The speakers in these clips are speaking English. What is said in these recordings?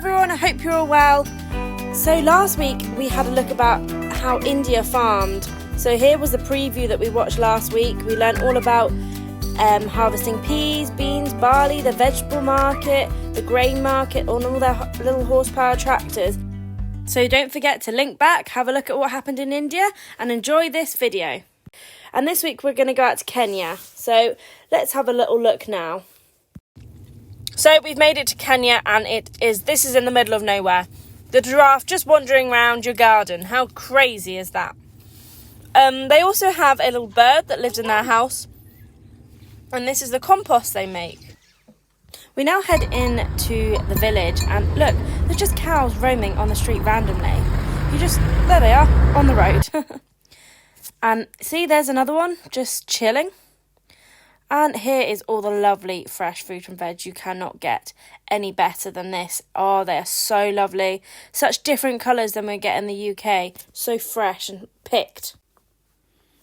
everyone, I hope you're all well. So last week we had a look about how India farmed. So here was the preview that we watched last week. We learned all about harvesting peas, beans, barley, the vegetable market, the grain market, and all their little horsepower tractors. So don't forget to link back, have a look at what happened in India and enjoy this video. And this week we're going to go out to Kenya. So let's have a little look now. So we've made it to Kenya and this is in the middle of nowhere. The giraffe just wandering around your garden. How crazy is that? They also have a little bird that lives in their house. And this is the compost they make. We now head into the village and look, there's just cows roaming on the street randomly. There they are, on the road. And see, there's another one just chilling. And here is all the lovely fresh fruit and veg. You cannot get any better than this. Oh, they are so lovely. Such different colours than we get in the UK. So fresh and picked.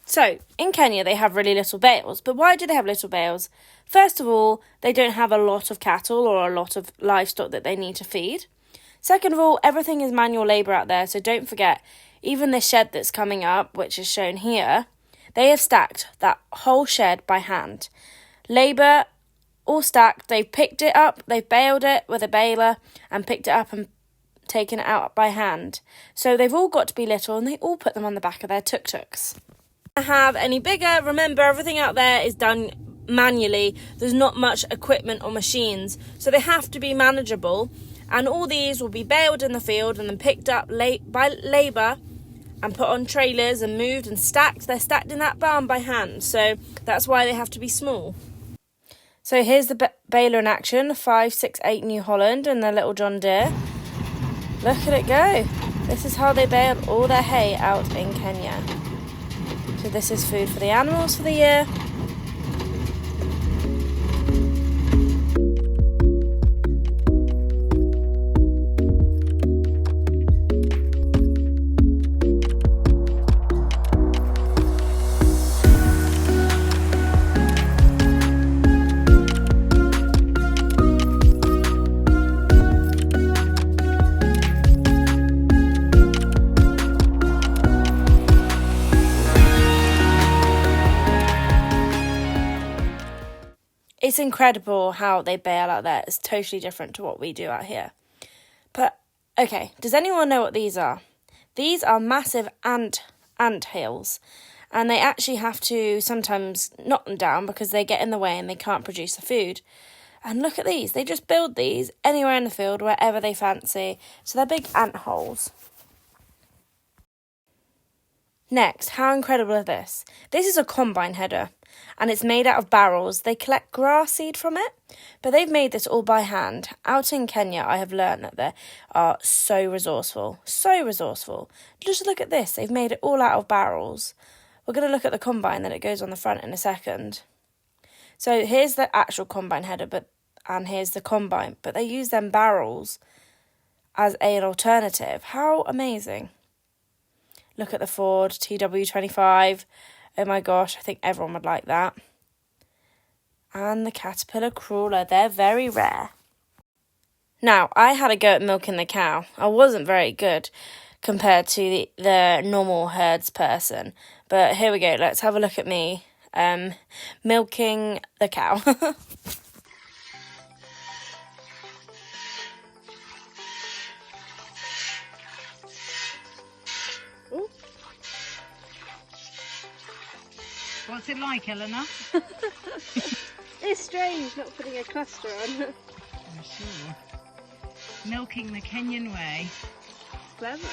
So, in Kenya, they have really little bales. But why do they have little bales? First of all, they don't have a lot of cattle or a lot of livestock that they need to feed. Second of all, everything is manual labour out there. So don't forget, even this shed that's coming up, which is shown here, they have stacked that whole shed by hand. Labour, all stacked. They've picked it up, they've baled it with a baler and picked it up and taken it out by hand. So they've all got to be little and they all put them on the back of their tuk-tuks. Have any bigger, remember everything out there is done manually. There's not much equipment or machines, so they have to be manageable. And all these will be baled in the field and then picked up by labour and put on trailers and moved and stacked. They're stacked in that barn by hand, so that's why they have to be small. So here's the baler in action, 568 New Holland and their little John Deere. Look at it go. This is how they bale all their hay out in Kenya. So this is food for the animals for the year. It's incredible how they bale out there. It's totally different to what we do out here. But, okay, does anyone know what these are? These are massive ant hills. And they actually have to sometimes knock them down because they get in the way and they can't produce the food. And look at these. They just build these anywhere in the field, wherever they fancy. So they're big ant holes. Next, how incredible is this? This is a combine header. And it's made out of barrels. They collect grass seed from it, but they've made this all by hand. Out in Kenya, I have learned that they are so resourceful. Just look at this. They've made it all out of barrels. We're going to look at the combine that it goes on the front in a second. So here's the actual combine header, and here's the combine. But they use them barrels as an alternative. How amazing. Look at the Ford TW25. Oh my gosh, I think everyone would like that. And the caterpillar crawler, they're very rare. Now, I had a go at milking the cow. I wasn't very good compared to the normal herds person. But here we go, let's have a look at me milking the cow. What's it like, Eleanor? It's strange not putting a cluster on. I'm sure. Milking the Kenyan way. Clever.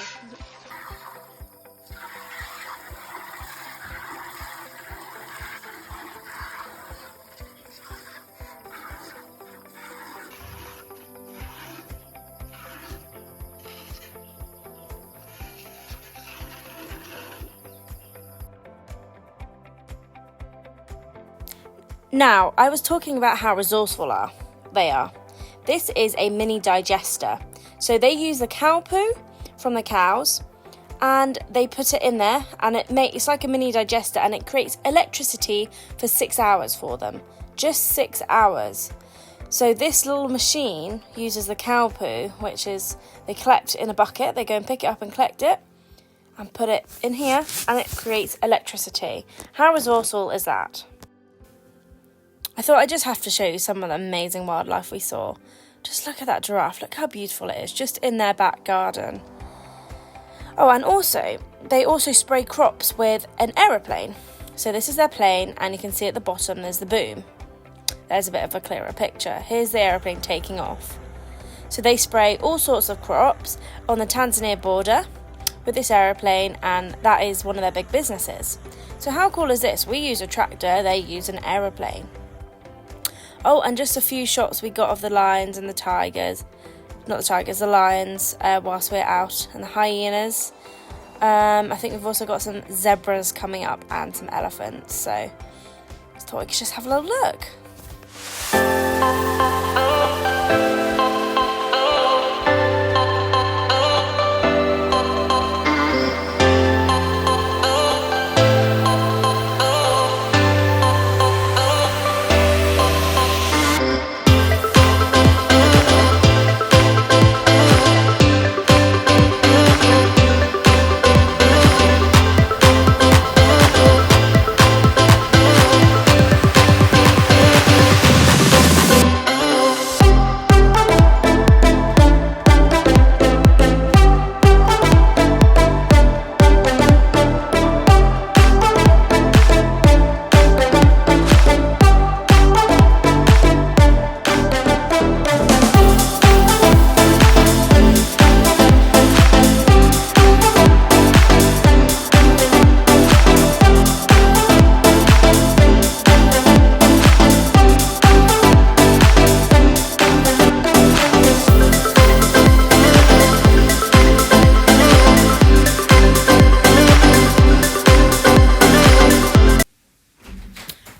Now, I was talking about how resourceful they are. This is a mini digester. So they use the cow poo from the cows and they put it in there and it's like a mini digester and it creates electricity for 6 hours for them. Just 6 hours. So this little machine uses the cow poo, which is they collect in a bucket. They go and pick it up and collect it and put it in here, and it creates electricity. How resourceful is that? I thought I'd just have to show you some of the amazing wildlife we saw. Just look at that giraffe. Look how beautiful it is, just in their back garden. Oh, and also, they also spray crops with an aeroplane. So this is their plane, and you can see at the bottom there's the boom. There's a bit of a clearer picture. Here's the aeroplane taking off. So they spray all sorts of crops on the Tanzania border with this aeroplane, and that is one of their big businesses. So how cool is this? We use a tractor, they use an aeroplane. Oh, and just a few shots we got of the lions and the tigers. Not the tigers, the lions, whilst we're out, and the hyenas. I think we've also got some zebras coming up and some elephants. So I thought we could just have a little look.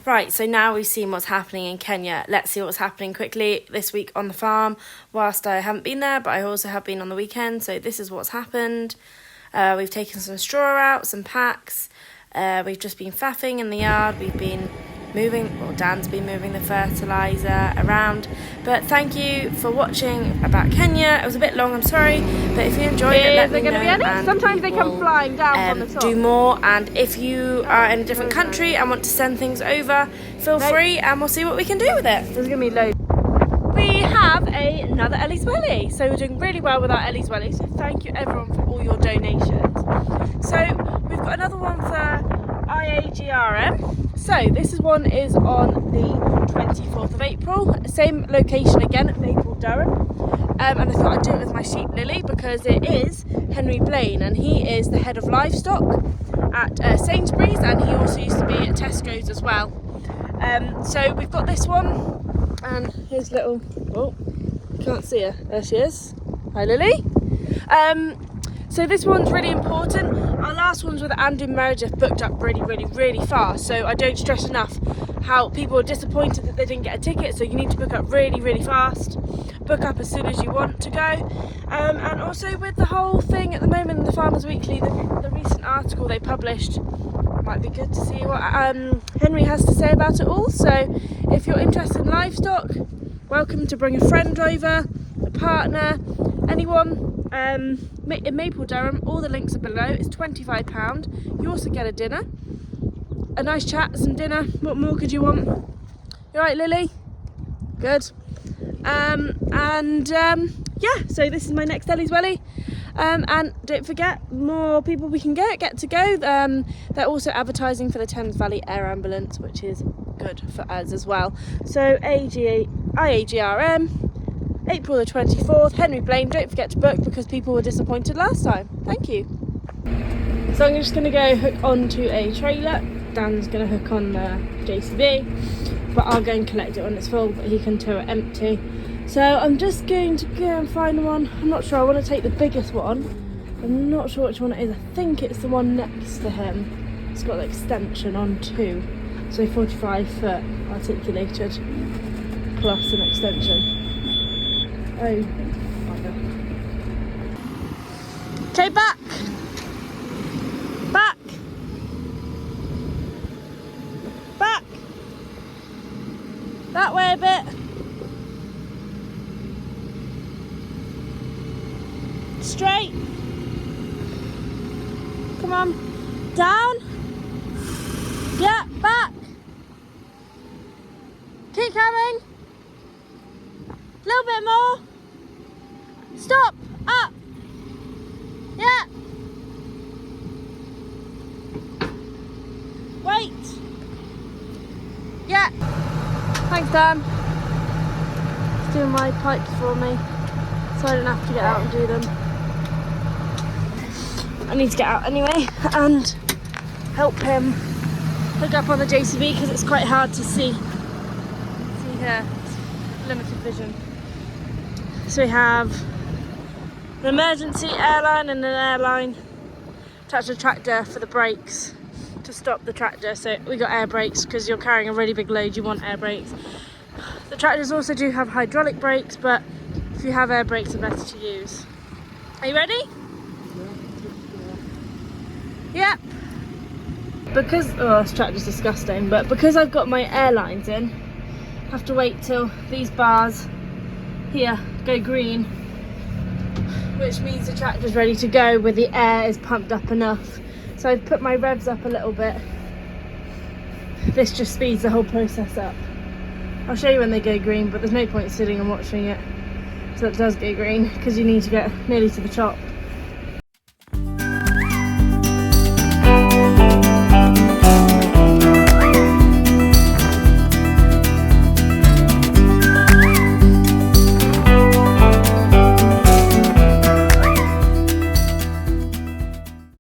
Right, so now we've seen what's happening in Kenya. Let's see what's happening quickly this week on the farm. Whilst I haven't been there, but I also have been on the weekend. So this is what's happened. We've taken some straw out, some packs. We've just been faffing in the yard. We've been moving, well, Dan's been moving the fertiliser around. But thank you for watching about Kenya. It was a bit long, I'm sorry. But if you enjoyed it, let me know. And sometimes they come flying down from the top. Do more. And if you are in a different country and want to send things over, feel free, and we'll see what we can do with it. There's going to be loads. We have another Ellies Wedding. So we're doing really well with our Ellies Wedding. So thank you everyone for all your donations. So we've got another one for IAGRM. So this one is on the 24th of April. Same location again at Mapledurham. And I thought I'd do it with my sheep Lily because it is Henry Blain, and he is the head of Livestock at Sainsburys, and he also used to be at Tesco's as well. So we've got this one, and here's little, oh, can't see her, there she is. Hi Lily. So this one's really important. Our last ones with Andrew and Meredith booked up really fast, so I don't stress enough how people are disappointed that they didn't get a ticket. So you need to book up really fast. Book up as soon as you want to go. And also with the whole thing at the moment in the Farmers Weekly, the recent article they published, might be good to see what Henry has to say about it all. So if you're interested in livestock, welcome to bring a friend over, a partner, anyone. In Mapledurham, all the links are below. It's £25. You also get a dinner, a nice chat, some dinner. What more could you want? You right, Lily? Good. Yeah, so this is my next Ellies Welly. And don't forget, more people we can get to go. They're also advertising for the Thames Valley Air Ambulance, which is good for us as well. So IAGRM, April the 24th, Henry Blain. Don't forget to book because people were disappointed last time. Thank you. So I'm just going to go hook onto a trailer. Dan's going to hook on the JCB, but I'll go and collect it when it's full, but he can tow it empty. So I'm just going to go and find one. I'm not sure, I want to take the biggest one. I'm not sure which one it is. I think it's the one next to him. It's got the extension on too. So 45 foot articulated plus an extension. Oh, bugger. Okay, back. Back. Back. That way a bit. straight. Come on. Down. Yeah, back. Keep coming. A little bit more. Stop. Up. Yeah. Wait. Yeah. Thanks, Dan. He's doing my pipes for me, so I don't have to get out and do them. I need to get out anyway and help him hook up on the JCB because it's quite hard to see here. It's limited vision. So we have an emergency airline and an airline attached to a tractor for the brakes to stop the tractor. So we got air brakes because you're carrying a really big load, you want air brakes. The tractors also do have hydraulic brakes, but if you have air brakes, they're better to use. Are you ready? Yeah. Because, oh, this tractor's disgusting, but because I've got my airlines in, I have to wait till these bars here go green, which means the tractor's ready to go where the air is pumped up enough. So I've put my revs up a little bit. This just speeds the whole process up. I'll show you when they go green, but there's no point sitting and watching it so it does go green because you need to get nearly to the top.